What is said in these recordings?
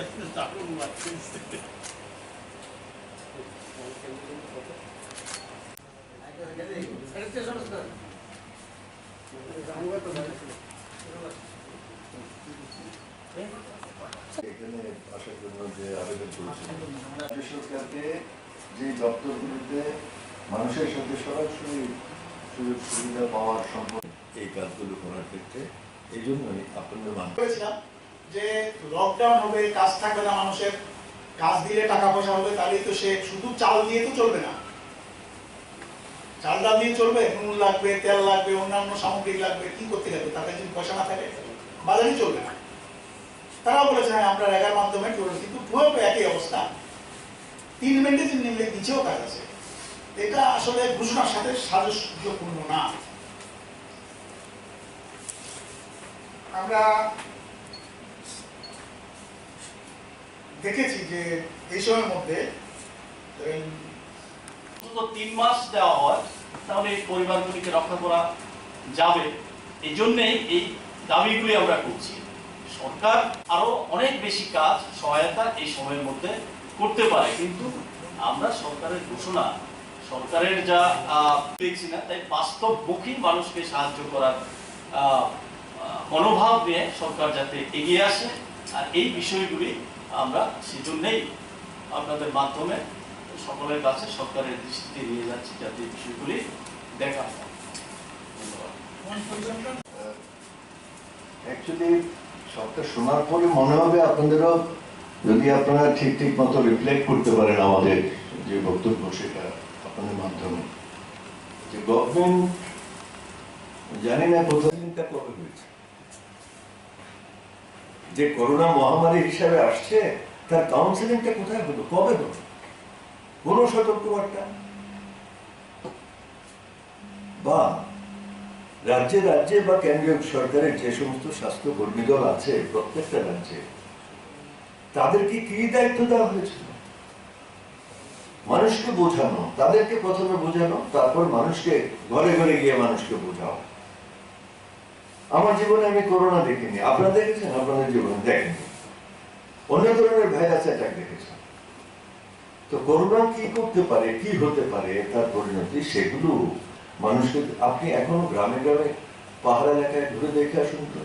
এখানে আসার জন্য যে আবেদন করেছিলেন রাজ্য সরকারকে যে দপ্তরগুলিতে মানুষের সাথে সরাসরি সুযোগ সুবিধা পাওয়ার সম্ভব এই কাজগুলো করার ক্ষেত্রে এই জন্যই আপনাদের বলেছিলাম যে লকডাউন হবে, কাজ থাকবে না মানুষের, কাজ দিলে টাকা পয়সা হবে, তাহলে তো সে শুধু চাল দিয়ে তো চলবে না, চাল ডাল দিয়ে চলবে, নুন লাগবে, তেল লাগবে, অন্যান্য সামগ্রী লাগবে, কি করতে যাবে? তাদের যদি পয়সা না থাকে বাজারই চলবে না। তারাও বলেছে হ্যাঁ আমরা রেগার মাধ্যমে চলবে, কিন্তু পুরো একই অবস্থা। 3 মিনিটে নিলে নিচেও কাজ আছে। এটা আসলে ঘোষণার সাথে সাদৃশ্যপূর্ণ না। আমরা দেখেছি যে এই সময়ের মধ্যে 3 মাস দেওয়া হয়, তাহলে এই পরিবারগুলিকে রক্ষা করা যাবে। এই জন্যই এই দাবিগুলি আমরা করছি। সরকার আরো অনেক বেশি কাজ সহায়তা এই সময়ের মধ্যে করতে পারে, কিন্তু আমরা সরকারের ঘোষণা, সরকারের যা দেখছি না, তাই বাস্তবমুখী মানুষকে সাহায্য করার মনোভাব নিয়ে সরকার যাতে এগিয়ে আসে। আর এই বিষয়গুলি আমরা সেজন্যই আপনাদের মাধ্যমে সকলের কাছে সরকারের দৃষ্টিতে নিয়ে যাচ্ছি, যাতে এই বিষয়গুলি দেখা হয়। ধন্যবাদ। অ্যাকচুয়ালি সবটা শোনার পরে মনে হবে আপনাদেরও, যদি আপনারা ঠিক ঠিক মতো রিফ্লেক্ট করতে পারেন আমাদের যে বক্তব্য সেটা আপনাদের মাধ্যমে, যে গভর্নমেন্ট জানি না কোথাও চিন্তা কবে হয়েছে যে করোনা মহামারী হিসাবে আসছে, তার কাউন্সিলিংটা কোথায় হলো, কবে হলো, কোন সতর্কবার্তা? বা রাজ্যে রাজ্যে বা কেন্দ্রীয় সরকারের যে সমস্ত স্বাস্থ্য কর্মী দল আছে প্রত্যেকটা রাজ্যে, তাদেরকে কি দায়িত্ব দেওয়া হয়েছিল? মানুষকে বোঝানো, তাদেরকে প্রথমে বোঝানো, তারপর মানুষকে ঘরে ঘরে গিয়ে মানুষকে বোঝাও। আমার জীবনে আমি করোনা দেখিনি, আপনারা দেখেছেন? আপনাদের জীবনে দেখেনি, অন্য ধরনের ভাইরাস অ্যাটাক দেখেছেন। তো করোনা কি করতে পারে, কি হতে পারে, তার পরিণতি, সেগুলো মানুষকে, আপনি এখনো গ্রামে গ্রামে পাহাড় এলাকায় ঘুরে দেখে আসুন তো,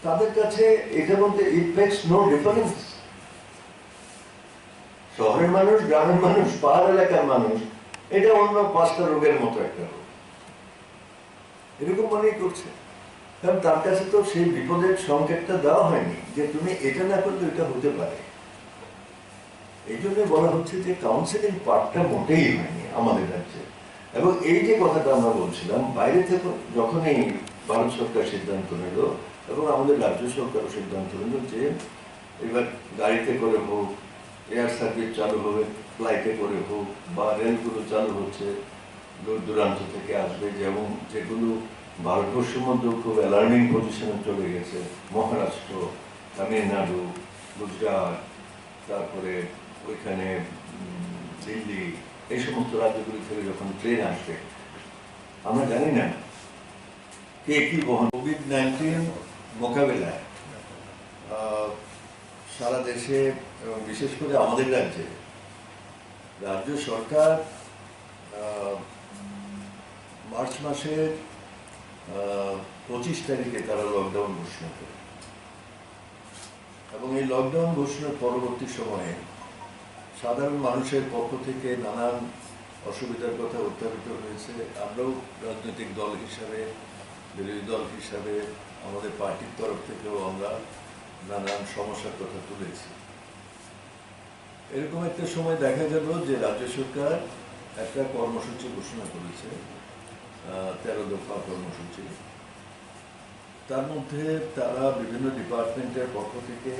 তাদের কাছে এটার মধ্যে ইট মেক্স নো ডিফারেন্স। শহরের মানুষ, গ্রামের মানুষ, পাহাড় এলাকার মানুষ, এটা অন্য 5টা রোগের মতো একটা রোগ, এরকম মনেই করছে। কারণ তার কাছে তো সেই বিপদের সংকেতটা দেওয়া হয়নি যে তুমি এটা না করলে এটা হতে পারে। এই জন্য বলা হচ্ছে যে কাউন্সিলিং পার্টটা মোটেই হয়নি আমাদের রাজ্যে। এবং এই যে কথাটা আমরা বলছিলাম, বাইরে থেকে যখনই ভারত সরকার সিদ্ধান্ত নিল এবং আমাদের রাজ্য সরকারও সিদ্ধান্ত নিল যে এবার গাড়িতে করে হোক, এয়ার সার্ভিস চালু হবে, ফ্লাইটে করে হোক, বা রেলগুলো চালু হচ্ছে, দূর দূরান্ত থেকে আসবে, যেমন যেগুলো ভারতবর্ষের মধ্যেও খুব অ্যালার্মিং পজিশনে চলে গেছে, মহারাষ্ট্র, তামিলনাড়ু, গুজরাট, তারপরে ওইখানে দিল্লি, এই সমস্ত রাজ্যগুলি থেকে যখন ট্রেন আসবে, আমরা জানি না কে কি বহন। কোভিড-19 মোকাবেলায় সারা দেশে এবং বিশেষ করে আমাদের রাজ্যে রাজ্য সরকার মার্চ মাসের 25 তারিখে তারা লকডাউন ঘোষণা করে, এবং এই লকডাউন ঘোষণার পরবর্তী সময়ে সাধারণ মানুষের পক্ষ থেকে নানান অসুবিধার কথা উত্থাপিত হয়েছে। আমরাও রাজনৈতিক দল হিসাবে, বিরোধী দল হিসাবে, আমাদের পার্টির তরফ থেকেও আমরা নানান সমস্যার কথা তুলেছি। এরকম একটা সময় দেখা গেল যে রাজ্য সরকার একটা কর্মসূচি ঘোষণা করেছে, 13 দফা কর্মসূচি। তার মধ্যে তারা বিভিন্ন ডিপার্টমেন্টের পক্ষ থেকে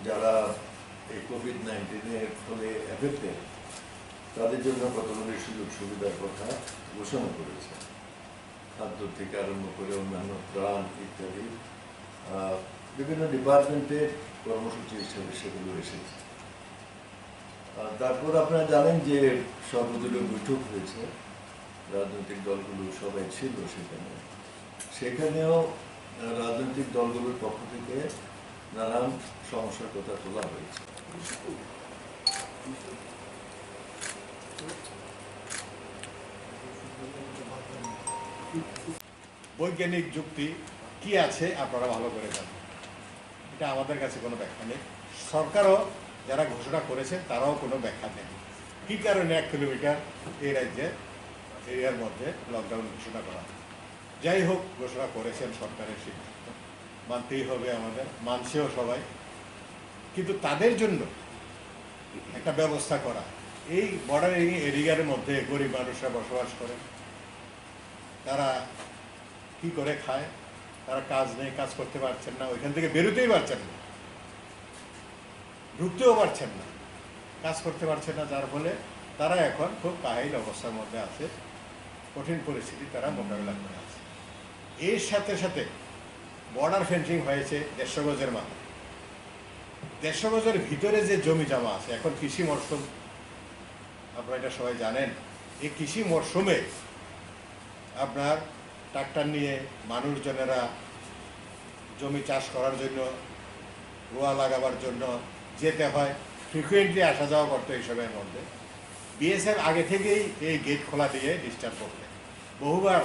যারা এই কোভিড-19-এর ফলে এফেক্টেড, তাদের জন্য কতগুলি সুযোগ সুবিধার কথা ঘোষণা করেছে। খাদ্য থেকে আরম্ভ করে অন্যান্য ত্রাণ ইত্যাদি বিভিন্ন ডিপার্টমেন্টের কর্মসূচি হিসেবে সেগুলো এসেছে। তারপর আপনারা জানেন যে সর্বদলীয় বৈঠক হয়েছে, রাজনৈতিক দলগুলো সবাই ছিল সেখানেও রাজনৈতিক দলগুলোর পক্ষ থেকে নানান সমস্যার কথা তোলা হয়েছে। বৈজ্ঞানিক যুক্তি কি আছে আপনারা ভালো করে জানেন, এটা আমাদের কাছে কোনো ব্যাখ্যা নেই। সরকারও যারা ঘোষণা করেছেন তারাও কোনো ব্যাখ্যা নেই কী কারণে 1 কিলোমিটার এই রাজ্যের এরিয়ার মধ্যে লকডাউন ঘোষণা করা। যাই হোক, ঘোষণা করেছেন সরকারের সিদ্ধান্ত, মানতেই হবে আমাদের, মানছেও সবাই। কিন্তু তাদের জন্য একটা ব্যবস্থা করা, এই বর্ডারিং এরিয়ার মধ্যে গরিব মানুষরা বসবাস করে, তারা কি করে খায়, তারা কাজ নেই, কাজ করতে পারছেন না, ওইখান থেকে বেরোতেই পারছেন না, ঢুকতেও পারছেন না, কাজ করতে পারছেন না, যার ফলে তারা এখন খুব কাহিল অবস্থার মধ্যে আছে, কঠিন পরিস্থিতি তারা মোকাবেলা করে আছে। এর সাথে সাথে বর্ডার ফেন্সিং হয়েছে 150 গজের মাথায়। 150 গজের ভিতরে যে জমি জমা আছে, এখন কৃষি মরশুম, আপনারা এটা সবাই জানেন, এই কৃষি মরশুমে আপনার ট্রাক্টর নিয়ে মানুষজনেরা জমি চাষ করার জন্য, রোয়া লাগাবার জন্য যেতে হয়, ফ্রিকুয়েন্টলি আসা যাওয়া করতে এইসবের মধ্যে। বিএসএফ আগে থেকেই এই গেট খোলা দিয়ে ডিস্টার্ব করতে বহুবার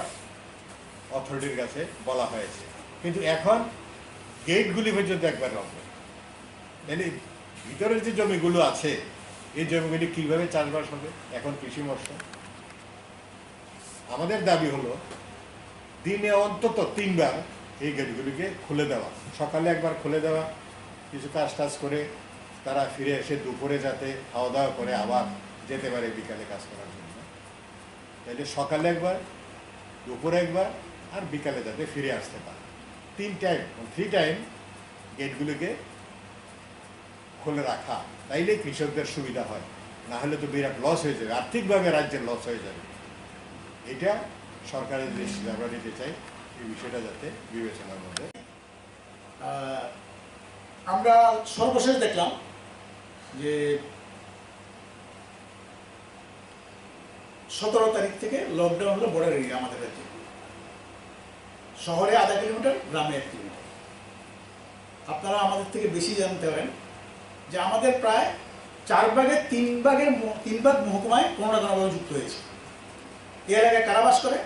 অথরিটির কাছে বলা হয়েছে, কিন্তু এখন গেটগুলি পর্যন্ত একবার লম্ব। মানে ভিতরের যে জমিগুলো আছে, এই জমিগুলি কীভাবে চাষবাস হবে? এখন কৃষি মরশুম। আমাদের দাবি হলো দিনে অন্তত 3 বার এই গেটগুলিকে খুলে দেওয়া, সকালে একবার খুলে দেওয়া, কিছু কাজ টাজ করে তারা ফিরে এসে দুপুরে যাতে খাওয়া দাওয়া করে আবার যেতে পারে বিকালে কাজ করার জন্য। তাইলে সকালে একবার, দুপুরে একবার, আর বিকালে যাতে ফিরে আসতে পারে। 3 টাইম গেটগুলিকে খুলে রাখা, তাইলে কৃষকদের সুবিধা হয়, না হলে তো বিরাট লস হয়ে যাবে, আর্থিকভাবে রাজ্যের লস হয়ে যাবে। এটা সরকারের দৃষ্টিতে আমরা নিতে চাই, এই বিষয়টা যাতে বিবেচনার মধ্যে। আমরা সর্বশেষ দেখলাম যে 17 তারিখ থেকে লকডাউন হলো বর্ডার এরিয়া আমাদের রাজ্যে। শহরে 0.5 কিলোমিটার, গ্রামে 1 কিলোমিটার। আপনারা আমাদের থেকে বেশি জানতে পারেন যে আমাদের প্রায় 4 ভাগের 3 ভাগ মহকুমায় কোনো না কোনোভাবে যুক্ত হয়েছে। এর আগে কারাবাস করে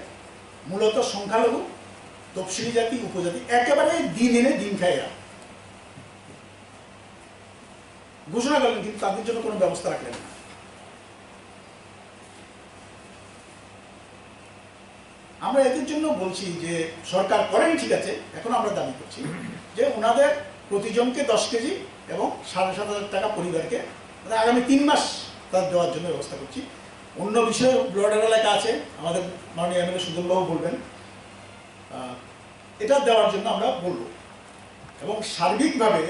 মূলত সংখ্যালঘু, তফসিলি জাতি, উপজাতি, একেবারে দিন এনে দিন খায় এরা। ঘোষণা করলেন কিন্তু তাদের জন্য কোনো ব্যবস্থা রাখলেন না। আমরা এদের জন্য বলছি যে সরকার করেনি ঠিক আছে, এখন আমরা দাবি করছি যে ওনাদের প্রতিজনকে 10 কেজি এবং 7,500 টাকা পরিবারকে আগামী 3 মাস তার দেওয়ার জন্য ব্যবস্থা করছি। অন্য বিষয়ে বর্ডার এলাকা আছে, আমাদের মাননীয় এমএলএ সুদলবাবু বলবেন, এটা দেওয়ার জন্য আমরা বলব। এবং সার্বিকভাবে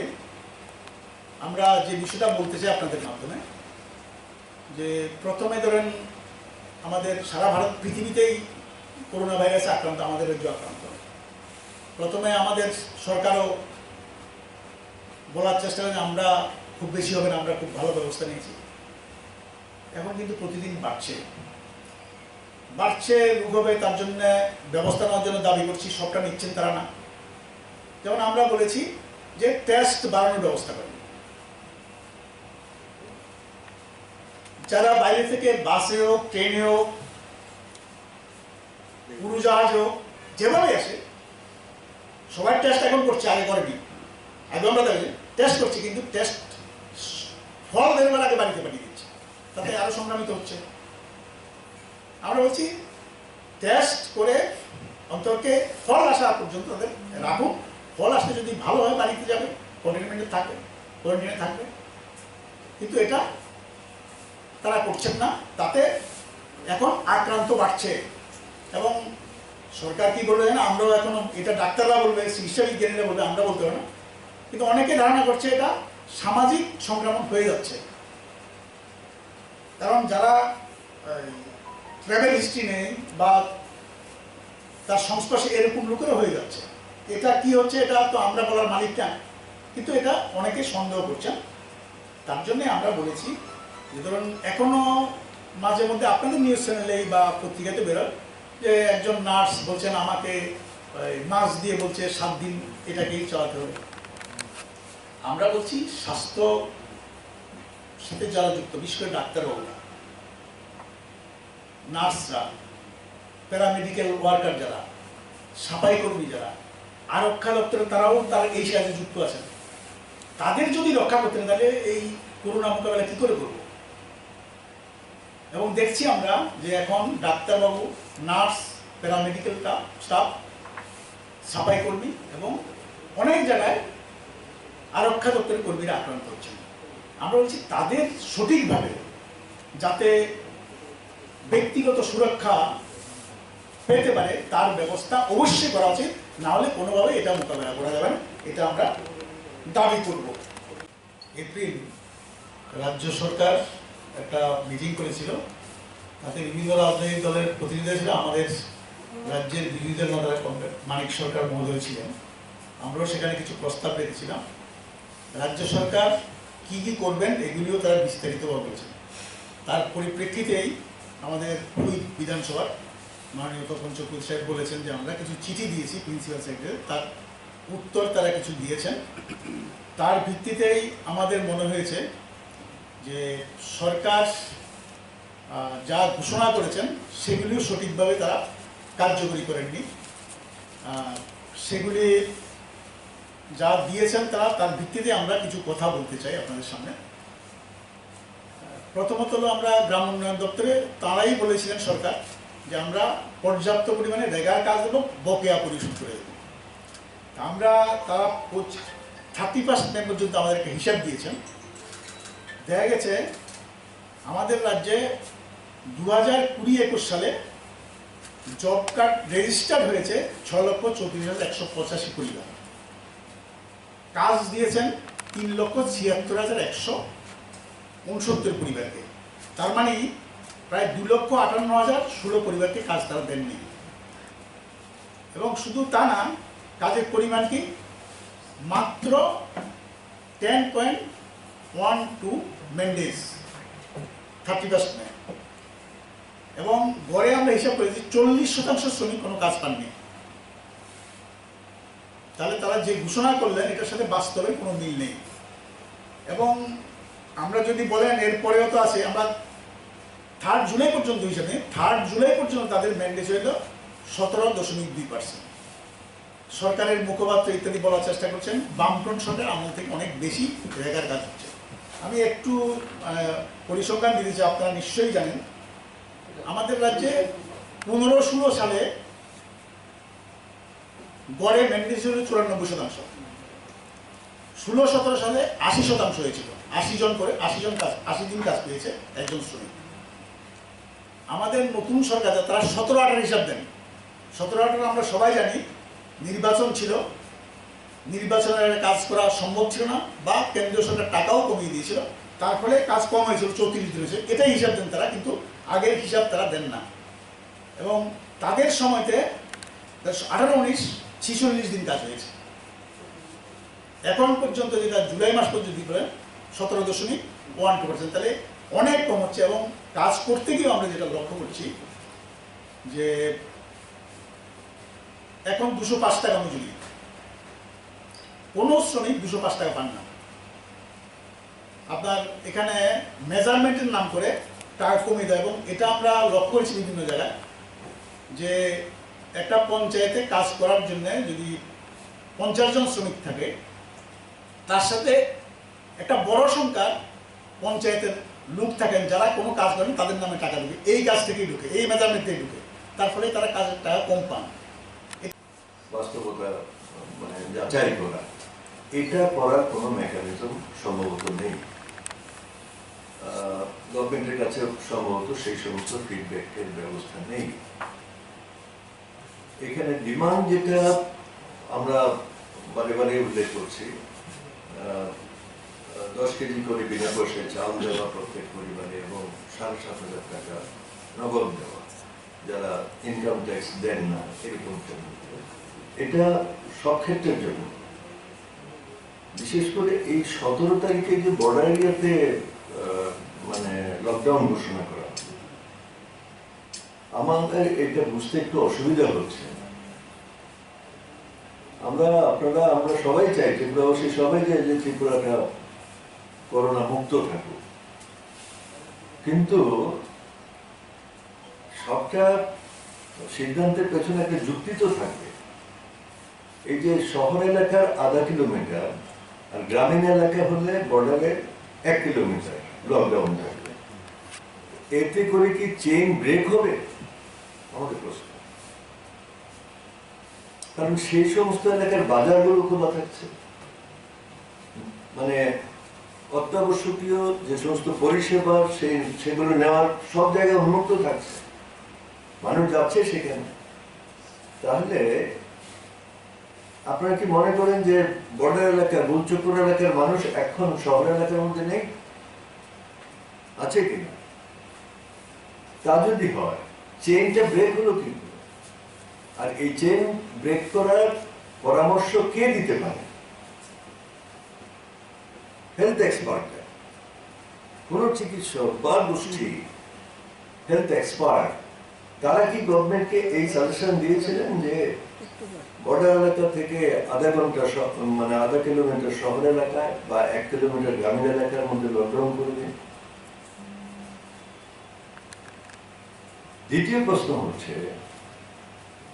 আমরা যে বিষয়টা বলতে চাই আপনাদের মাধ্যমে, যে প্রথমে ধরেন আমাদের সারা ভারত পৃথিবীতেই করোনা ভাইরাসে আক্রান্ত, আমাদের রাজ্য আক্রান্ত। প্রথমে আমাদের সরকারও বলার চেষ্টা করে আমরা খুব বেশি হবে না, আমরা খুব ভালো ব্যবস্থা নিয়েছি। এখন কিন্তু প্রতিদিন বাড়ছে, রোগ হবে, তার জন্য ব্যবস্থা নেওয়ার জন্য দাবি করছি। সবটা নিচ্ছেন তারা না। যেমন আমরা বলেছি যে টেস্ট বাড়ানোর ব্যবস্থা করেন। যারা বাইরে থেকে বাসে হোক, ট্রেনে হোক, উড়োজাহাজ হোক, যেভাবে আসে সবার টেস্ট এখন করছে, আগে করেনি। আগে আমরা টেস্ট করছি, কিন্তু টেস্ট ফল বেরোবার আগে বাড়িতে পাঠিয়ে দিচ্ছে, তাতে আরো সংক্রামিত হচ্ছে। আমরা বলছি টেস্ট করে অন্তকে ফল আসা পর্যন্ত তাদের রাখুন। ফল আসলে যদি ভালো হয় বাড়িতে যাবে, কোয়ারেন্টাইনে থাকবে। কিন্তু এটা তারা করছেন না, তাতে এখন আক্রান্ত বাড়ছে। এবং সরকার কি বলবে না, আমরাও এখনো, এটা ডাক্তাররা বলবে, চিকিৎসা বিজ্ঞানীরা বলবে, আমরা বলতে পারি না। কিন্তু অনেকে ধারণা করছে এটা সামাজিক সংক্রমণ হয়ে যাচ্ছে। কারণ যারা ট্রাভেল হিস্ট্রি নেই বা তার সংস্পর্শে এরকম লোকেরও হয়ে যাচ্ছে। এটা কি হচ্ছে, এটা তো আমরা বলার মালিক না, কিন্তু এটা অনেকে সন্দেহ করছেন। তার জন্য আমরা বলেছি যে ধরুন এখনো মাঝে মধ্যে আপনাদের নিউজ চ্যানেলে বা পত্রিকাতে বেরোয় যে একজন নার্স বলছেন আমাকে মাস দিয়ে বলছে 7 দিন এটাকেই চালাতে হবে। আমরা বলছি স্বাস্থ্য সাথে যারা যুক্ত, বিশেষ করে ডাক্তারবাবুরা, নার্সরা, প্যারামেডিক্যাল ওয়ার্কার যারা, সাফাই কর্মী যারা, আরক্ষা দপ্তরে তারাও এই সাথে যুক্ত আছেন। তাদের যদি রক্ষা করতে না, তাহলে এই করোনা মোকাবেলা কি করে করব? এবং দেখছি আমরা যে এখন ডাক্তারবাবু, নার্স, প্যারামেডিক্যাল স্টাফ, সাফাই কর্মী এবং অনেক জায়গায় আরক্ষা দপ্তরের কর্মীরা আক্রান্ত হচ্ছেন। আমরা বলছি তাদের সঠিকভাবে যাতে ব্যক্তিগত সুরক্ষা পেতে পারে তার ব্যবস্থা অবশ্যই করা উচিত, না হলে কোনোভাবে এটা মোকাবেলা করা যাবে না, এটা আমরা দাবি করব। এপ্রিল রাজ্য সরকার একটা মিটিং করেছিল, তাতে বিভিন্ন রাজনৈতিক দলের প্রতিনিধিরা ছিল। আমাদের রাজ্যের বিরোধী দল নেতা মানিক সরকার মহোদয় ছিলেন। আমরাও সেখানে কিছু প্রস্তাব রেখেছিলাম। রাজ্য সরকার কি কি করবেন এগুলিও তারা বিস্তারিতভাবে বলেছেন। তার পরিপ্রেক্ষিতেই আমাদের দুই বিধানসভার মাননীয় তপন চক্রবর্তী সাহেব বলেছেন যে আমরা কিছু চিঠি দিয়েছি প্রিন্সিপাল সেক্রেটারি, তার উত্তর তারা কিছু দিয়েছেন। তার ভিত্তিতেই আমাদের মনে হয়েছে যে সরকার যা ঘোষণা করেছেন সেগুলিও সঠিকভাবে তারা কার্যকরী করেননি। সেগুলি যা দিয়েছেন তার ভিত্তিতে আমরা কিছু কথা বলতে চাই আপনাদের সামনে। প্রথমত হলো, আমরা গ্রাম উন্নয়ন দপ্তরে তারাই বলেছিলেন সরকার যে আমরা পর্যাপ্ত পরিমাণে রেগার কাজ দেবো, বকেয়া পরিশোধ করে দেবো। তারা 31 মে পর্যন্ত আমাদেরকে হিসাব দিয়েছেন। দেখা গেছে আমাদের রাজ্যে 2020-21 সালে জব কার্ড রেজিস্টার্ড হয়েছে 6,34,185 পরিবার, কাজ দিয়েছেন 3,76,169 পরিবারকে। তার মানে প্রায় 2,58,016 পরিবারকে কাজ তারা দেননি। এবং শুধু তা না, কাজের পরিমাণ কি মাত্র 10.12 ম্যান্ডেজ 31 মে। এবং গড়ে আমরা হিসাব করেছি 40% শ্রমিক কোনো কাজ পাননি। তাহলে তারা যে ঘোষণা করলেন এটার সাথে বাস্তবে কোনো মিল নেই। এবং আমরা যদি বলেন এরপরেও তো আছে, আমরা 3 জুলাই পর্যন্ত হিসাবে 3 জুলাই পর্যন্ত তাদের ম্যান্ডেজ হইল 17.2%। সরকারের মুখপাত্র ইত্যাদি বলার চেষ্টা করছেন বামফ্রন্ট সরকার আমল থেকে অনেক বেশি রেগার কাজ হচ্ছে। আমি একটু পরিসংখ্যান দিতে চাই, আপনারা নিশ্চয়ই জানেন আমাদের রাজ্যে 15-16 সালে গড়ে ম্যান্ডেজ হল 94%, 16-17 সালে 80% হয়েছিল। 80 জন করে 80 দিন কাজ পেয়েছে একজন শ্রমিক। আমাদের নতুন সরকার তারা 17-18 হিসাব দেন। 17-18 আমরা সবাই জানি নির্বাচন ছিল, নির্বাচনের কাজ করা সম্ভব ছিল না, বা কেন্দ্রীয় সরকার টাকাও কমিয়ে দিয়েছিল, তার ফলে কাজ কম হয়েছিল, 34 দিন হয়েছে। এটাই হিসাব দেন তারা, কিন্তু আগের হিসাব তারা দেন না। এবং তাদের সময়তে 18-19 46 দিন কাজ হয়েছে। এখন পর্যন্ত যেটা জুলাই মাস পর্যন্ত করেন 17.12%, তাহলে অনেক কম হচ্ছে। এবং কাজ করতে গিয়েও আমরা যেটা লক্ষ্য করছি যে এখন 205 টাকা মজুরি, কোনো শ্রমিক 205 টাকা পান না। আপনার এখানে মেজারমেন্টের নাম করে টাকা কমিয়ে দেয়। এবং এটা আমরা লক্ষ্য করেছি বিভিন্ন জায়গায় যে একটা পঞ্চায়েতে কাজ করার জন্য যদি 50 জন শ্রমিক থাকে, তার সাথে একটা বড় সংখ্যার পঞ্চায়েতের লোক থাকেন যারা কোনো কাজ করেন, তাদের নামে টাকা ঢুকে, এই কাজ থেকেই ঢুকে, এই মেজারমেন্ট থেকে ঢুকে, তার ফলে তারা কাজের টাকা কম পান। বাস্তবতা মানে যাচাই করা, এটা করার কোনো মেকানিজম সম্ভবত নেই। গভর্নমেন্টের কাছে সম্ভবত সেই সমস্ত ফিডব্যাকের ব্যবস্থা নেই। এখানে ডিমান্ড যেটা আমরা বারে বারে উল্লেখ করছি, 10 কেজি করে বিনা পয়সায় চাল দেওয়া প্রত্যেক পরিবারে এবং 7,500 টাকা নগদ দেওয়া যারা ইনকাম ট্যাক্স দেন না, এরকম এটা সব ক্ষেত্রের জন্য। বিশেষ করে এই 17 তারিখে যে বর্ডার এরিয়াতে মানে লকডাউন ঘোষণা করা, আমাদের এটা বুঝতে একটু অসুবিধা হচ্ছে। আমরা সবাই চাই, ত্রিপুরাবাসী সবাই চাই যে ত্রিপুরাটা করোনা মুক্ত থাকুক, কিন্তু সবটা সিদ্ধান্তের পেছনে একটা যুক্তি তো থাকবে। এই যে শহর এলাকার 0.5 কিলোমিটার আর গ্রামীণ এলাকা হলে বর্ডারে 1 কিলোমিটার লকডাউন থাকবে, এতে করে কি চেইন ব্রেক হবে? আমাদের প্রশ্ন। কারণ সেই সমস্ত এলাকার বাজারগুলো খোলা থাকছে, মানে অত্যাবশ্যকীয় যে সমস্ত পরিষেবা সেগুলো নেওয়ার সব জায়গায় উন্মুক্ত থাকছে, মানুষ যাচ্ছে সেখানে। তাহলে আপনারা কি মনে করেন যে বর্ডার এলাকা, গুলচক্কর এলাকার মানুষ এখন শহর এলাকার মধ্যে নেই? আছে কিনা? তা যদি হয়, চেইনটা ব্রেক হলো কি? আর এই চেইন ব্রেক করার পরামর্শ কে দিতে পারে? হেলথ এক্সপার্ট, কোন চিকিৎসক বা গোষ্ঠী হেলথ এক্সপার্ট, তারা কি গভর্নমেন্টকে এই সাজেশন দিয়েছিলেন যে বর্ডার এলাকা থেকে 0.5 ঘন্টা, মানে 0.5 কিলোমিটার শহর এলাকায় বা 1 কিলোমিটার গ্রামীণ এলাকার মধ্যে লকডাউন করবে? দ্বিতীয় প্রশ্ন হচ্ছে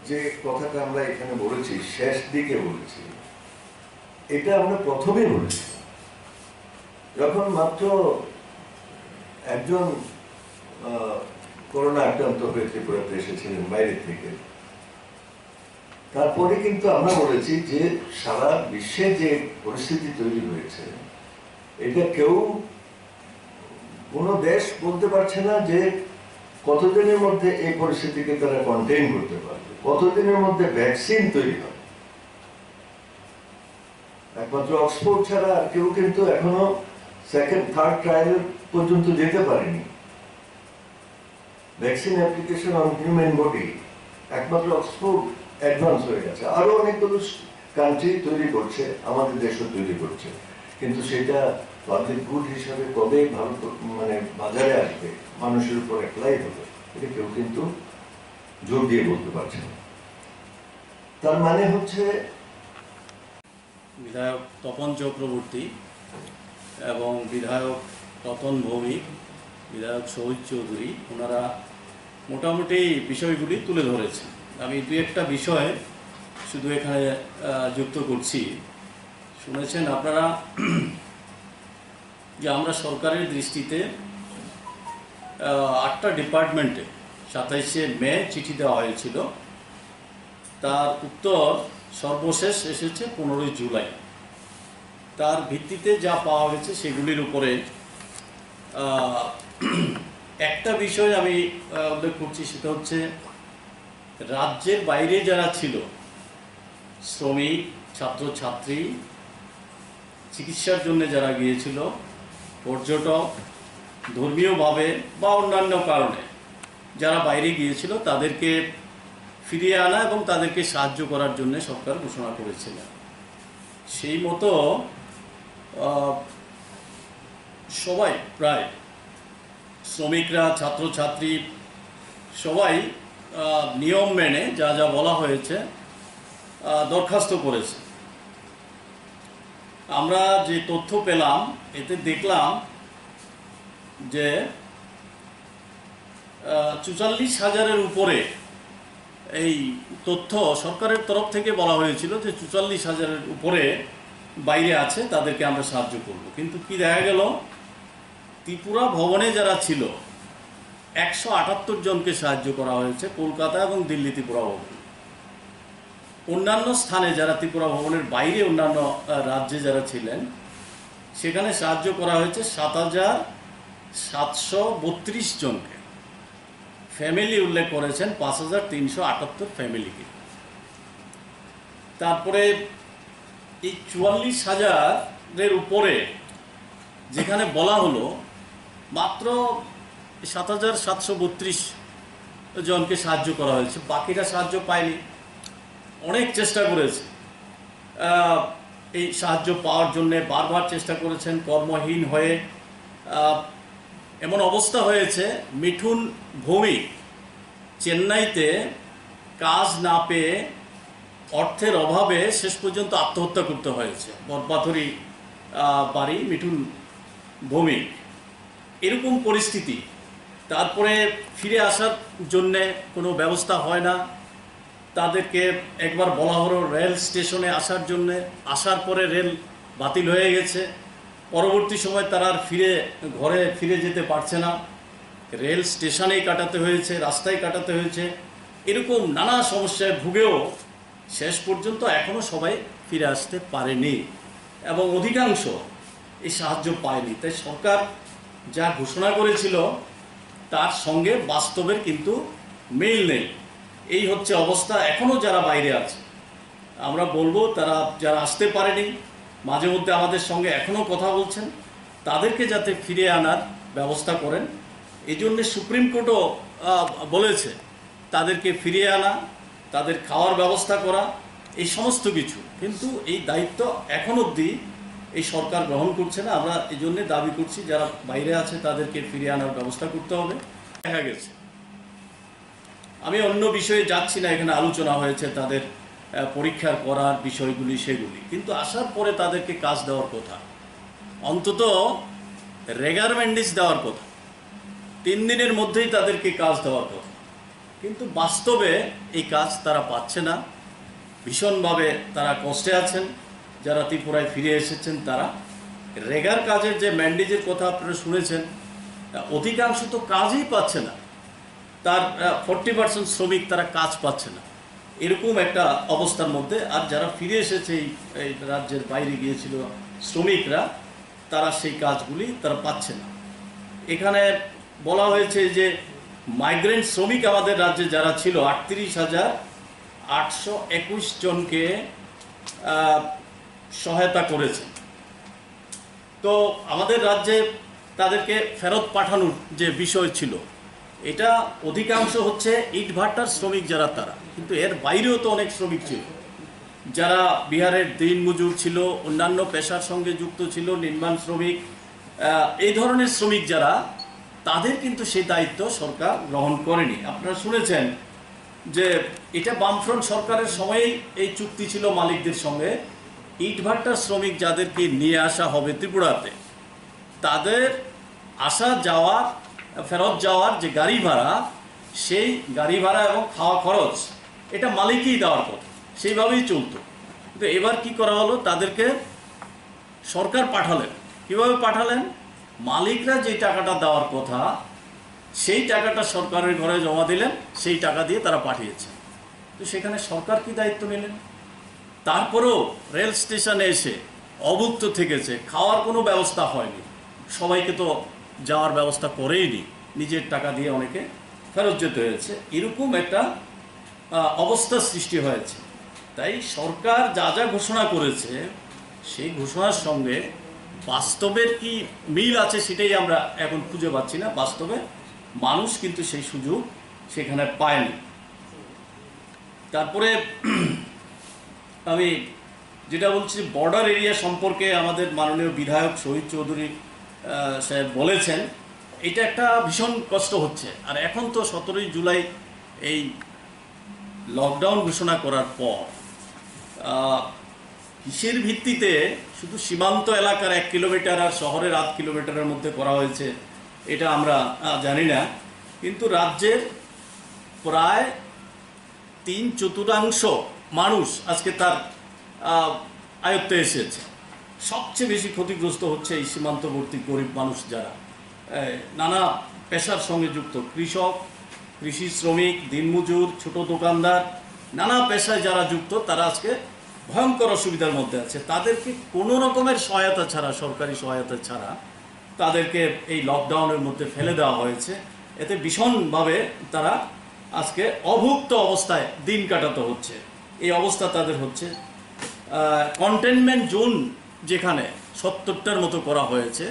যে কথাটা আমরা এখানে বলেছি, শেষ দিকে বলেছি, এটা আমরা প্রথমে বলেছি যখন মাত্র একজন করোনা আক্রান্ত হয়ে ত্রিপুরাতে এসেছিলেন বাইরে থেকে। তারপরে কিন্তু আমরা বলেছি যে সারা বিশ্বে যে পরিস্থিতি তৈরি হয়েছে, এটা কেউ, কোনো দেশ বলতে পারছে না যে কতদিনের মধ্যে এই পরিস্থিতিকে তারা কন্টেইন করতে পারবে, কতদিনের মধ্যে ভ্যাকসিন তৈরি হবে। একমাত্র অক্সফোর্ড ছাড়া আর কেউ কিন্তু এখনো সেকেন্ড থার্ড ট্রায়াল পর্যন্ত যেতে পারেনি। Vaccine application on human body একমাত্র অক্সফোর্ড অ্যাডভান্স হয়ে গেছে, আরো অনেকগুলো কান্ট্রি তৈরি করছে, আমাদের দেশও তৈরি করছে, কিন্তু সেটা পাবলিক গুড হিসাবে কবে ভারত মানে বাজারে আসবে, মানুষের উপর অ্যাপ্লাই হবে, এটা কেউ কিন্তু জোর দিয়ে বলতে পারছে না। তার মানে হচ্ছে বিধায়ক তপন চক্রবর্তী এবং বিধায়ক রতন ভৌমিক, বিধায়ক শহীদ চৌধুরী, ওনারা মোটামুটি বিষয়গুলি তুলে ধরেছেন। আমি 2-1টা বিষয় শুধু এখানে যুক্ত করছি। শুনেছেন আপনারা যে আমরা সরকারের দৃষ্টিতে 8টা ডিপার্টমেন্টে 27শে মে চিঠি দেওয়া হয়েছিল, তার উত্তর সর্বশেষ এসেছে 15ই জুলাই। তার ভিত্তিতে যা পাওয়া হয়েছে সেগুলির উপরে একটা বিষয় আমি উল্লেখ করছি, সেটা হচ্ছে রাজ্যের বাইরে যারা ছিল, শ্রমিক, ছাত্রছাত্রী, চিকিৎসার জন্য যারা গিয়েছিল, পর্যটক, ধর্মীয়ভাবে বা অন্যান্য কারণে যারা বাইরে গিয়েছিল, তাদেরকে ফিরিয়ে আনা এবং তাদেরকে সাহায্য করার জন্য সরকার ঘোষণা করেছিলেন। সেই মতো সবাই, প্রায় শ্রমিকরা, ছাত্রছাত্রী সবাই নিয়ম মেনে যা যা বলা হয়েছে দরখাস্ত করেছে। আমরা যে তথ্য পেলাম, এতে দেখলাম যে 44,000-এর উপরে এই তথ্য সরকারের তরফ থেকে বলা হয়েছিল যে 44,000-এর উপরে বাইরে আছে, তাদেরকে আমরা সাহায্য করব। কিন্তু কি দেখা গেল, ত্রিপুরা ভবনে যারা ছিল 178 জনকে সাহায্য করা হয়েছে, কলকাতা এবং দিল্লি ত্রিপুরা ভবন। অন্যান্য স্থানে যারা ত্রিপুরা ভবনের বাইরে অন্যান্য রাজ্যে যারা ছিলেন, সেখানে সাহায্য করা হয়েছে 7,732 জনকে। ফ্যামিলি উল্লেখ করেছেন 5,378 ফ্যামিলিকে। তারপরে এই 44,000-এর উপরে যেখানে বলা হলো মাত্র 7,732 জনকে সাহায্য করা হয়েছে, বাকিরা সাহায্য পায়নি। অনেক চেষ্টা করেছে, এই সাহায্য পাওয়ার জন্যে বারবার চেষ্টা করেছেন, কর্মহীন হয়ে এমন অবস্থা হয়েছে। মিঠুন ভৌমিক চেন্নাইতে কাজ না পেয়ে অর্থের অভাবে শেষ পর্যন্ত আত্মহত্যা করতে হয়েছে। বরপাথরি বাড়ি মিঠুন ভৌমিক, এরকম পরিস্থিতি। তারপরে ফিরে আসার জন্যে কোনো ব্যবস্থা হয় না। তাদেরকে একবার বলা হলো রেল স্টেশনে আসার জন্যে, আসার পরে রেল বাতিল হয়ে গেছে। পরবর্তী সময় তারা আর ঘরে ফিরে যেতে পারছে না, রেল স্টেশনেই কাটাতে হয়েছে, রাস্তায় কাটাতে হয়েছে। এরকম নানা সমস্যায় ভুগেও শেষ পর্যন্ত এখনও সবাই ফিরে আসতে পারেনি এবং অধিকাংশ এই সাহায্য পায়নি। তাই সরকার যা ঘোষণা করেছিল তার সঙ্গে বাস্তবের কিন্তু মিল নেই। এই হচ্ছে অবস্থা। এখনও যারা বাইরে আছে, আমরা বলবো তারা যারা আসতে পারেনি, মাঝে মধ্যে আমাদের সঙ্গে এখনও কথা বলছেন, তাদেরকে যাতে ফিরে আনার ব্যবস্থা করেন। এই জন্যে সুপ্রিম কোর্টও বলেছে তাদেরকে ফিরিয়ে আনা, তাদের খাওয়ার ব্যবস্থা করা, এই সমস্ত কিছু। কিন্তু এই দায়িত্ব এখন অবধি এই সরকার গ্রহণ করছে না। আমরা এই জন্যে দাবি করছি যারা বাইরে আছে তাদেরকে ফিরিয়ে আনার ব্যবস্থা করতে হবে। দেখা গেছে, আমি অন্য বিষয়ে যাচ্ছি না, এখানে আলোচনা হয়েছে তাদের পরীক্ষার করার বিষয়গুলি সেগুলি, কিন্তু আসার পরে তাদেরকে কাজ দেওয়ার কথা, অন্তত রেগার ম্যান্ডেজ দেওয়ার কথা, 3 দিনের মধ্যেই তাদেরকে কাজ দেওয়ার কথা। কিন্তু বাস্তবে এই কাজ তারা পাচ্ছে না, ভীষণভাবে তারা কষ্টে আছেন। যারা ত্রিপুরায় ফিরে এসেছেন তারা রেগার কাজের যে ম্যান্ডেজের কথা আপনারা শুনেছেন, অধিকাংশ তো কাজই পাচ্ছে না। তার 40% শ্রমিক তারা কাজ পাচ্ছে না, এরকম একটা অবস্থার মধ্যে। আর যারা ফিরে এসেছে এই রাজ্যের বাইরে গিয়েছিল শ্রমিকরা, তারা সেই কাজগুলি তারা পাচ্ছে না। এখানে বলা হয়েছে যে মাইগ্রেন্ট শ্রমিক আমাদের রাজ্যে যারা ছিল 38,821 জনকে সহায়তা করেছে। তো আমাদের রাজ্যে তাদেরকে ফেরত পাঠানোর যে বিষয় ছিল, এটা অধিকাংশ হচ্ছে ইটভাটার শ্রমিক যারা তারা, কিন্তু এর বাইরেও তো অনেক শ্রমিক ছিল যারা বিহারের দিনমজুর ছিল, অন্যান্য পেশার সঙ্গে যুক্ত ছিল, নির্মাণ শ্রমিক, এই ধরনের শ্রমিক যারা, তাদের কিন্তু সেই দায়িত্ব সরকার গ্রহণ করেনি। আপনারা শুনেছেন যে এটা বামফ্রন্ট সরকারের সময়েই এই চুক্তি ছিল মালিকদের সঙ্গে, ইটভাটার শ্রমিক যাদেরকে নিয়ে আসা হবে ত্রিপুরাতে, তাদের আসা যাওয়া ফেরত যাওয়ার যে গাড়ি ভাড়া, সেই গাড়ি ভাড়া এবং খাওয়া খরচ এটা মালিকই দেওয়ার কথা, সেইভাবেই চলতো। কিন্তু এবার কি করা হলো, তাদেরকে সরকার পাঠালেন। কিভাবে পাঠালেন? মালিকরা যে টাকাটা দেওয়ার কথা সেই টাকাটা সরকারের ঘরে জমা দিলেন, সেই টাকা দিয়ে তারা পাঠিয়েছে। তো সেখানে সরকার কি দায়িত্ব নিলেন? তারপরেও রেল স্টেশনে এসে অভুক্ত থেকেছে, খাওয়ার কোনো ব্যবস্থা হয়নি, সবাইকে তো যাওয়ার ব্যবস্থা করেইনি, নিজের টাকা দিয়ে অনেকে ফেরত যেতে হয়েছে। এরকম একটা অবস্থার সৃষ্টি হয়েছে। তাই সরকার যা যা ঘোষণা করেছে সেই ঘোষণার সঙ্গে বাস্তবের কি মিল আছে সেটাই আমরা এখন খুঁজে পাচ্ছি না। বাস্তবে মানুষ কিন্তু সেই সুযোগ সেখানে পায়নি। তারপরে আমি যেটা বলছি, বর্ডার এরিয়া সম্পর্কে আমাদের মাননীয় বিধায়ক শহীদ চৌধুরী সাহেব বলেছেন, এটা একটা ভীষণ কষ্ট হচ্ছে। আর এখন তো 17ই জুলাই এই লকডাউন ঘোষণা করার পর কিসের ভিত্তিতে শুধু সীমান্ত এলাকার 1 কিলোমিটার আর শহরের 8 কিলোমিটারের মধ্যে করা হয়েছে এটা আমরা জানি না, কিন্তু রাজ্যের প্রায় 3/4 মানুষ আজকে তার আয়ত্তে এসেছে। সবচেয়ে বেশি ক্ষতিগ্রস্ত হচ্ছে এই সীমান্তবর্তী গরিব মানুষ যারা নানা পেশার সঙ্গে যুক্ত, কৃষক, কৃষি শ্রমিক, দিনমজুর, ছোট দোকানদার, নানা পেশায় যারা যুক্ত, তারা আজকে ভয়ঙ্কর অসুবিধার মধ্যে আছে। তাদেরকে কোনো রকমের সহায়তা ছাড়া, সরকারি সহায়তা ছাড়া তাদেরকে এই লকডাউনের মধ্যে ফেলে দেওয়া হয়েছে। এতে ভীষণভাবে তারা আজকে অভুক্ত অবস্থায় দিন কাটাতে হচ্ছে। এই অবস্থা তাদের হচ্ছে। কন্টেনমেন্ট জোন যেখানে 70টার মতো করা হয়েছে,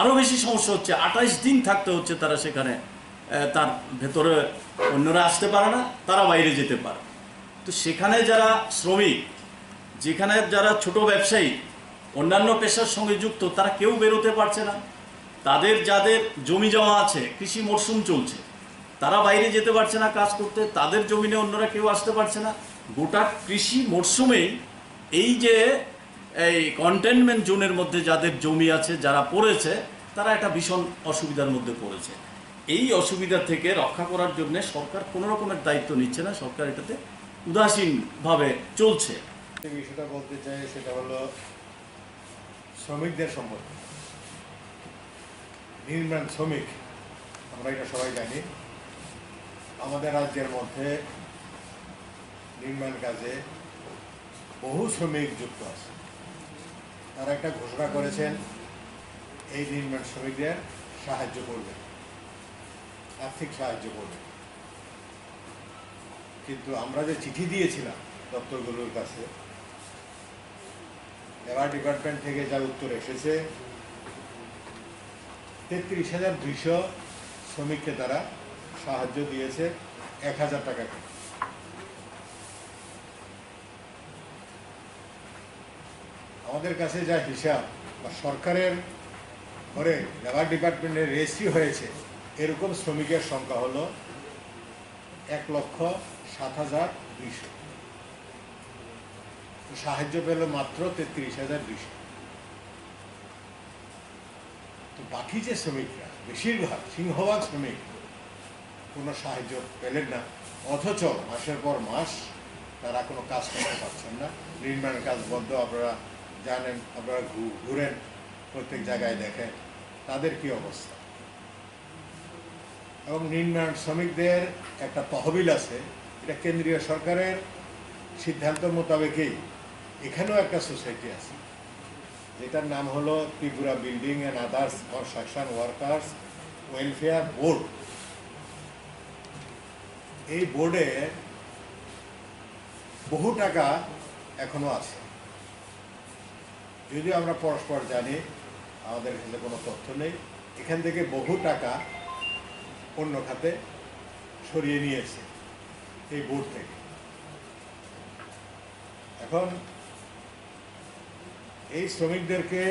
আরও বেশি সমস্যা হচ্ছে। 28 দিন থাকতে হচ্ছে তারা সেখানে, তার ভেতরে অন্যরা আসতে পারে না, তারা বাইরে যেতে পারে। তো সেখানে যারা শ্রমিক, যেখানে যারা ছোট ব্যবসায়ী, অন্যান্য পেশার সঙ্গে যুক্ত, তারা কেউ বেরোতে পারছে না। তাদের যাদের জমি জমা আছে, কৃষি মরশুম চলছে, তারা বাইরে যেতে পারছে না কাজ করতে, তাদের জমিনে অন্যরা কেউ আসতে পারছে না। গোটা কৃষি মরশুমেই এই যে এই কন্টেনমেন্ট জোনের মধ্যে যাদের জমি আছে, যারা পড়েছে, তারা একটা ভীষণ অসুবিধার মধ্যে পড়েছে। এই অসুবিধা থেকে রক্ষা করার জন্য সরকার কোনো রকমের দায়িত্ব নিচ্ছে না, সরকার এটাতে উদাসীনভাবে চলছে। যে বিষয়টা বলতে চাই সেটা হলো শ্রমিকদের সম্পর্কে। নির্মাণ শ্রমিক, আমরা এটা সবাই জানি, আমাদের রাজ্যের মধ্যে নির্মাণ কাজে বহু শ্রমিক যুক্ত আছে। তারা একটা ঘোষণা করেছেন এই নির্মাণ শ্রমিকদের সাহায্য করবে, আর্থিক সাহায্য করবে। কিন্তু আমরা যে চিঠি দিয়েছিলাম দপ্তরগুলোর কাছে, লেবার ডিপার্টমেন্ট থেকে যা উত্তর এসেছে, 33,200 শ্রমিককে তারা সাহায্য দিয়েছে 1,000 টাকা করে। আমাদের কাছে যা হিসাব বা সরকারের ঘরে লেবার ডিপার্টমেন্টের রেজিস্ট্রি হয়েছে, এরকম শ্রমিকের সংখ্যা হলো 1,07,200। সাহায্য পেল মাত্র 33,200। তো বাকি যে শ্রমিকরা, বেশিরভাগ সিংহভাগ শ্রমিক কোনো সাহায্য পেলেন না, অথচ মাসের পর মাস তারা কোনো কাজ করতে পারছেন না। নির্মাণ কাজ বন্ধ, আপনারা জানেন, আপনারা ঘুরেন, প্রত্যেক জায়গায় দেখেন তাদের কি অবস্থা। এবং নির্মাণ শ্রমিকদের একটা তহবিল আছে, এটা কেন্দ্রীয় সরকারের সিদ্ধান্ত মোতাবেকই এখানেও একটা সোসাইটি আছে, যেটার নাম হলো Tripura building and others construction workers welfare board. এই বোর্ডে বহু টাকা এখনো আছে, যদিও আমরা পরস্পর জানি, আমাদের কাছে কোনো তথ্য নেই। এখান থেকে বহু টাকা অন্য খাতে সরিয়ে নিয়েছে এই বোর্ড থেকে। এখন এই শ্রমিকদেরকে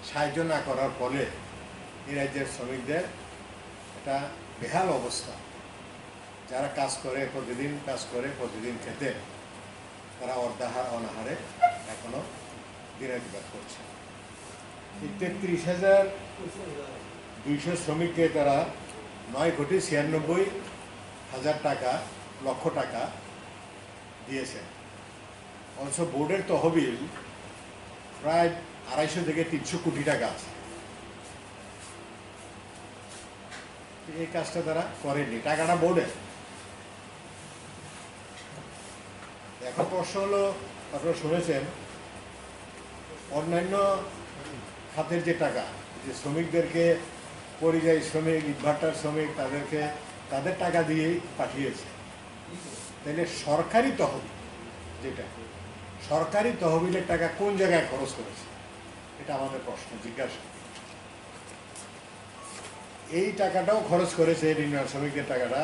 সাহায্য না করার ফলে এই রাজ্যের শ্রমিকদের একটা বেহাল অবস্থা। যারা কাজ করে, প্রতিদিন কাজ করে, প্রতিদিন খেতে, তারা অনাহারে এখনো দিনাতিপাত করছে। এই 33,200 শ্রমিককে তারা 9,96,00,000 লক্ষ টাকা দিয়েছেন। অথচ বোর্ডের তহবিল প্রায় 250 থেকে 300 কোটি টাকা আছে। এই কাজটা তারা করেননি, টাকাটা বোর্ডের। এখন প্রশ্ন হলো, আপনারা শুনেছেন অন্যান্য খাতের যে টাকা, যে শ্রমিকদেরকে, পরিযায়ী শ্রমিক, ইটভাটার শ্রমিক, তাদেরকে তাদের টাকা দিয়েই পাঠিয়েছে। তাহলে সরকারি তহবিল, যেটা সরকারি তহবিলের টাকা কোন জায়গায় খরচ করেছে, এটা আমাদের প্রশ্ন, জিজ্ঞাসা। এই টাকাটাও খরচ করেছে, নির্মাণ শ্রমিকদের টাকাটা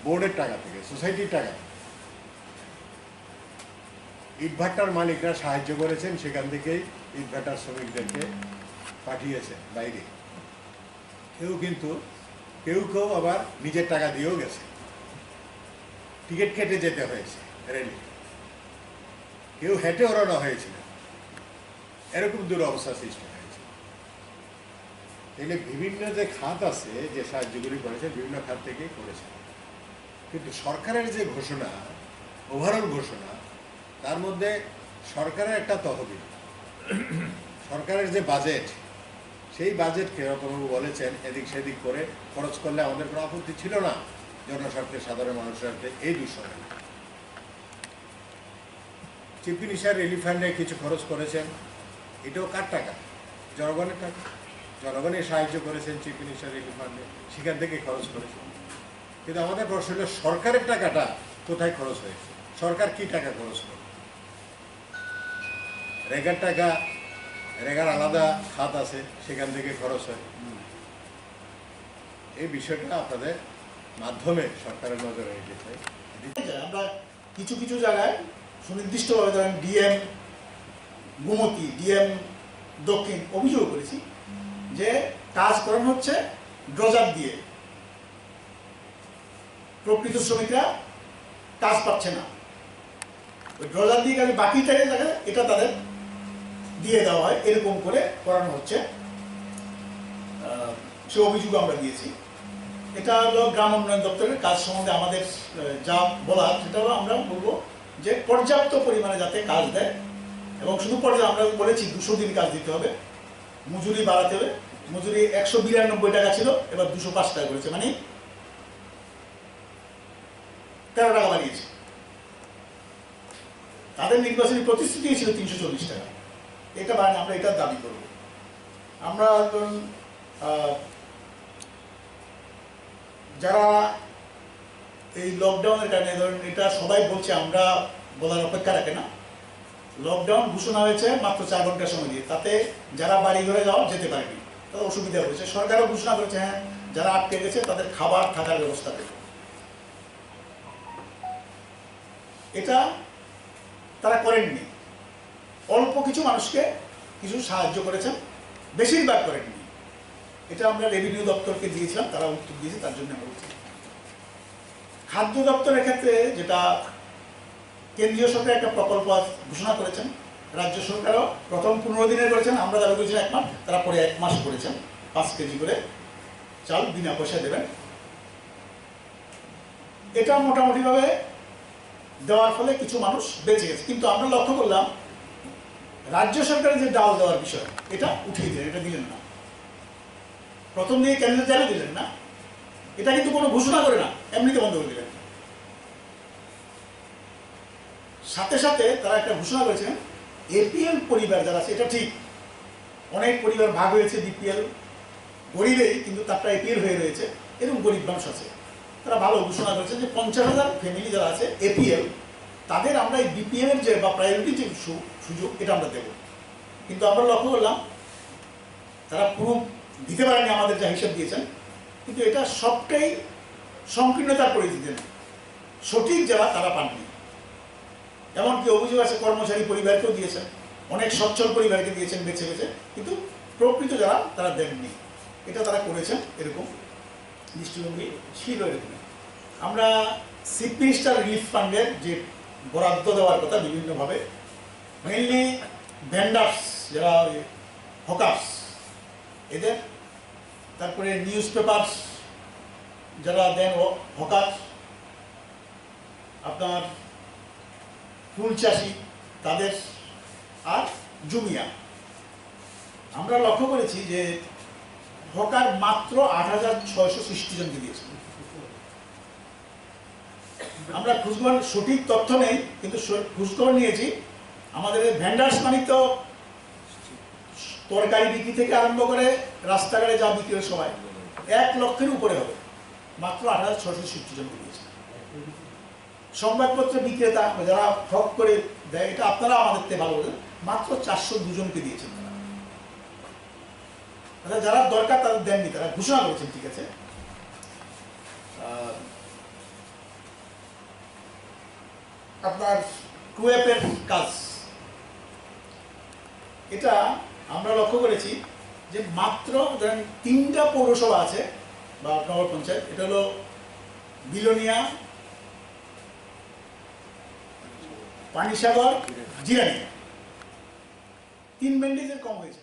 বোর্ডের টাকা থেকে, সোসাইটির টাকা। ইটভাটার মালিকরা সাহায্য করেছেন, সেখান থেকেই ইটভাটার শ্রমিকদেরকে পাঠিয়েছেন বাইরে। কেউ আবার নিজের টাকা দিয়েও গেছে, টিকিট কেটে যেতে হয়েছে রেলে, কেউ হেঁটে ওড়ানো হয়েছিল, এরকম দুরবস্থা সৃষ্টি হয়েছে। তাহলে বিভিন্ন যে খাত আছে, যে সাহায্যগুলি করেছে, বিভিন্ন খাত থেকেই করেছে। কিন্তু সরকারের যে ঘোষণা, ওভারঅল ঘোষণা, তার মধ্যে সরকারের একটা তহবিল, সরকারের যে বাজেট, সেই বাজেটকে রতনবাবু বলেছেন এদিক সেদিক করে খরচ করলে আমাদের কোনো আপত্তি ছিল না, জনস্বার্থে, সাধারণ মানুষের স্বার্থে, এই বিষয়ে। চিফ মিনিস্টার রিলিফ ফান্ডে কিছু খরচ করেছেন, এটাও কার টাকা? জনগণের টাকা। জনগণের সাহায্য করেছেন চিফ মিনিস্টার রিলিফ ফান্ডে, সেখান থেকে খরচ করেছেন। কিন্তু আমাদের প্রশ্ন হলো, সরকারের টাকাটা কোথায় খরচ হয়েছে? সরকার কি টাকা খরচ করে? রেগার টাকা, রেগার আলাদা খাত আছে, সেখান থেকে খরচ হয়। এই বিষয়টা আপনাদের মাধ্যমে সরকারের নজরে রেখে চাই। আমরা কিছু কিছু জায়গায় সুনির্দিষ্টভাবে, ধরেন ডিএম গোমতী, ডিএম দক্ষিণ, অভিযোগ করেছি যে কাজ করানো হচ্ছে ড্রজার দিয়ে। প্রকৃত শ্রমিকরা কাজ পাচ্ছে না। ওই ড্রজার দিয়ে গেলে বাকি থাকে এটা তাদের দিয়ে দেওয়া হয়, এরকম করে করানো হচ্ছে। সে অভিযোগ আমরা দিয়েছি। এটা হলো গ্রাম উন্নয়ন দপ্তরের কাজ সম্বন্ধে আমাদের যা বলার, সেটা হলো আমরা বলবো যে পর্যাপ্ত পরিমাণে যাতে কাজ দেয়, এবং শুধু পর্যায়ে আমরা বলেছি 200 দিন কাজ দিতে হবে, মজুরি বাড়াতে হবে। মজুরি 192 টাকা ছিল, এবার 205 টাকা করেছে, মানে 13 টাকা বাড়িয়েছে। তাদের নির্বাচনী প্রতিশ্রুতি ছিল 340 টাকা, এটা বাড়ানো, আমরা এটা দাবি করব। আমরা যারা এই লকডাউনের কারণে ধরুন, এটা সবাই বলছে, আমরা বলার অপেক্ষা রাখে না। লকডাউন ঘোষণা হয়েছে মাত্র 4 ঘন্টা সময় দিয়ে, তাতে যারা বাড়ি ঘরে যাওয়া যেতে পারেনি, তাদের অসুবিধা হয়েছে। সরকারও ঘোষণা করেছে হ্যাঁ, যারা আটকে গেছে তাদের খাবার থাকার ব্যবস্থা দেবে। এটা তারা করেননি। অল্প কিছু মানুষকে কিছু সাহায্য করেছেন, বেশিরভাগ করেননি। এটা আমরা রেভিনিউ দপ্তরকে দিয়েছিলাম, তারা উত্তর দিয়েছে, তার জন্য আমরা বলছি। খাদ্য দপ্তরের ক্ষেত্রে যেটা কেন্দ্রীয় সরকার একটা প্রকল্প ঘোষণা করেছেন, রাজ্য সরকারও প্রথম 15 দিনের করেছেন, আমরা দাবি করেছিলাম 1 মাস, তারা পরে 1 মাস করেছেন। 5 কেজি করে চাল বিনা পয়সা দেবেন। এটা মোটামুটিভাবে দেওয়ার ফলে কিছু মানুষ বেঁচে গেছে। কিন্তু আমরা লক্ষ্য করলাম রাজ্য সরকারের যে ডাল দেওয়ার বিষয়, এটা উঠিয়ে দিলেন, এটা দিলেন না। প্রথম দিকে কেন্দ্রের চালও দিলেন না, এটা কিন্তু কোনো ঘোষণা করে না, এমনিতে বন্ধ করে দিলেন। সাথে সাথে তারা একটা ঘোষণা করেছেন, এপিএল পরিবার যারা আছে, এটা ঠিক, অনেক পরিবার ভাগ হয়েছে, বিপিএল গরিবেই কিন্তু তারটা এপিএল হয়ে রয়েছে, এরকম গরিব মানুষ আছে। তারা ভালো ঘোষণা করেছেন যে 50,000 ফ্যামিলি যারা আছে এপিএল, তাদের আমরা এই বিপিএল এর যে বা প্রায়োরিটি যে সুযোগ, এটা আমরা দেব। কিন্তু আমরা লক্ষ্য করলাম তারা পুরো দিতে পারেনি, আমাদের যা হিসাব দিয়েছেন। কিন্তু এটা সবটাই সংকীর্ণতার পরিস্থিতি, সঠিক যারা তারা পাননি। এমনকি অভিযোগ আছে কর্মচারী পরিবারকেও দিয়েছেন, অনেক সচ্ছল পরিবারকে দিয়েছেন বেছে বেছে, কিন্তু প্রকৃত যারা তারা দেননি। এটা তারা করেছেন, এরকম দৃষ্টিভঙ্গি ছিল। এরকম আমরা চিফ মিনিস্টার রিলিফ ফান্ডের যে বরাদ্দ দেওয়ার কথা বিভিন্নভাবে, মেইনলি ভেন্ডার্স যারা হকার্স এদের, তারপরে নিউজ পেপারস যারা দেন হকার, আপনার ফুল চাষি তাদের, আর জুমিয়া। আমরা লক্ষ্য করেছি যে হকার মাত্র 8,660 জনকে দিয়েছে। আমরা খোঁজখবর সঠিক তথ্য নেই, কিন্তু খোঁজখবর নিয়েছি। আমাদের ভেন্ডার্স মানে তো তরকারি বিক্রি থেকে আরম্ভ করে রাস্তাঘাটে যা বিক্রি হয় সবাই 1 লক্ষের উপরে হবে, মাত্র 8,660 জনকে দিয়েছে। সংবাদপত্র বিক্রেতা যারা ঠক করে দেয়, এটা আপনারা আমাদের থেকে ভালো বলেন, মাত্র 402 জনকে দিয়েছেন তারা। যারা দরকার তাদের দেননি, তারা ঘোষণা করেছেন, ঠিক আছে। আপনার টুয়েপের কাজ, এটা আমরা লক্ষ্য করেছি যে মাত্র ধরেন 3টা পৌরসভা আছে বা নগর পঞ্চায়েত, এটা হলো বিলোনিয়া, পানিসাগর, জিরানি, 3 ব্যান্ডেজের কম হয়েছে।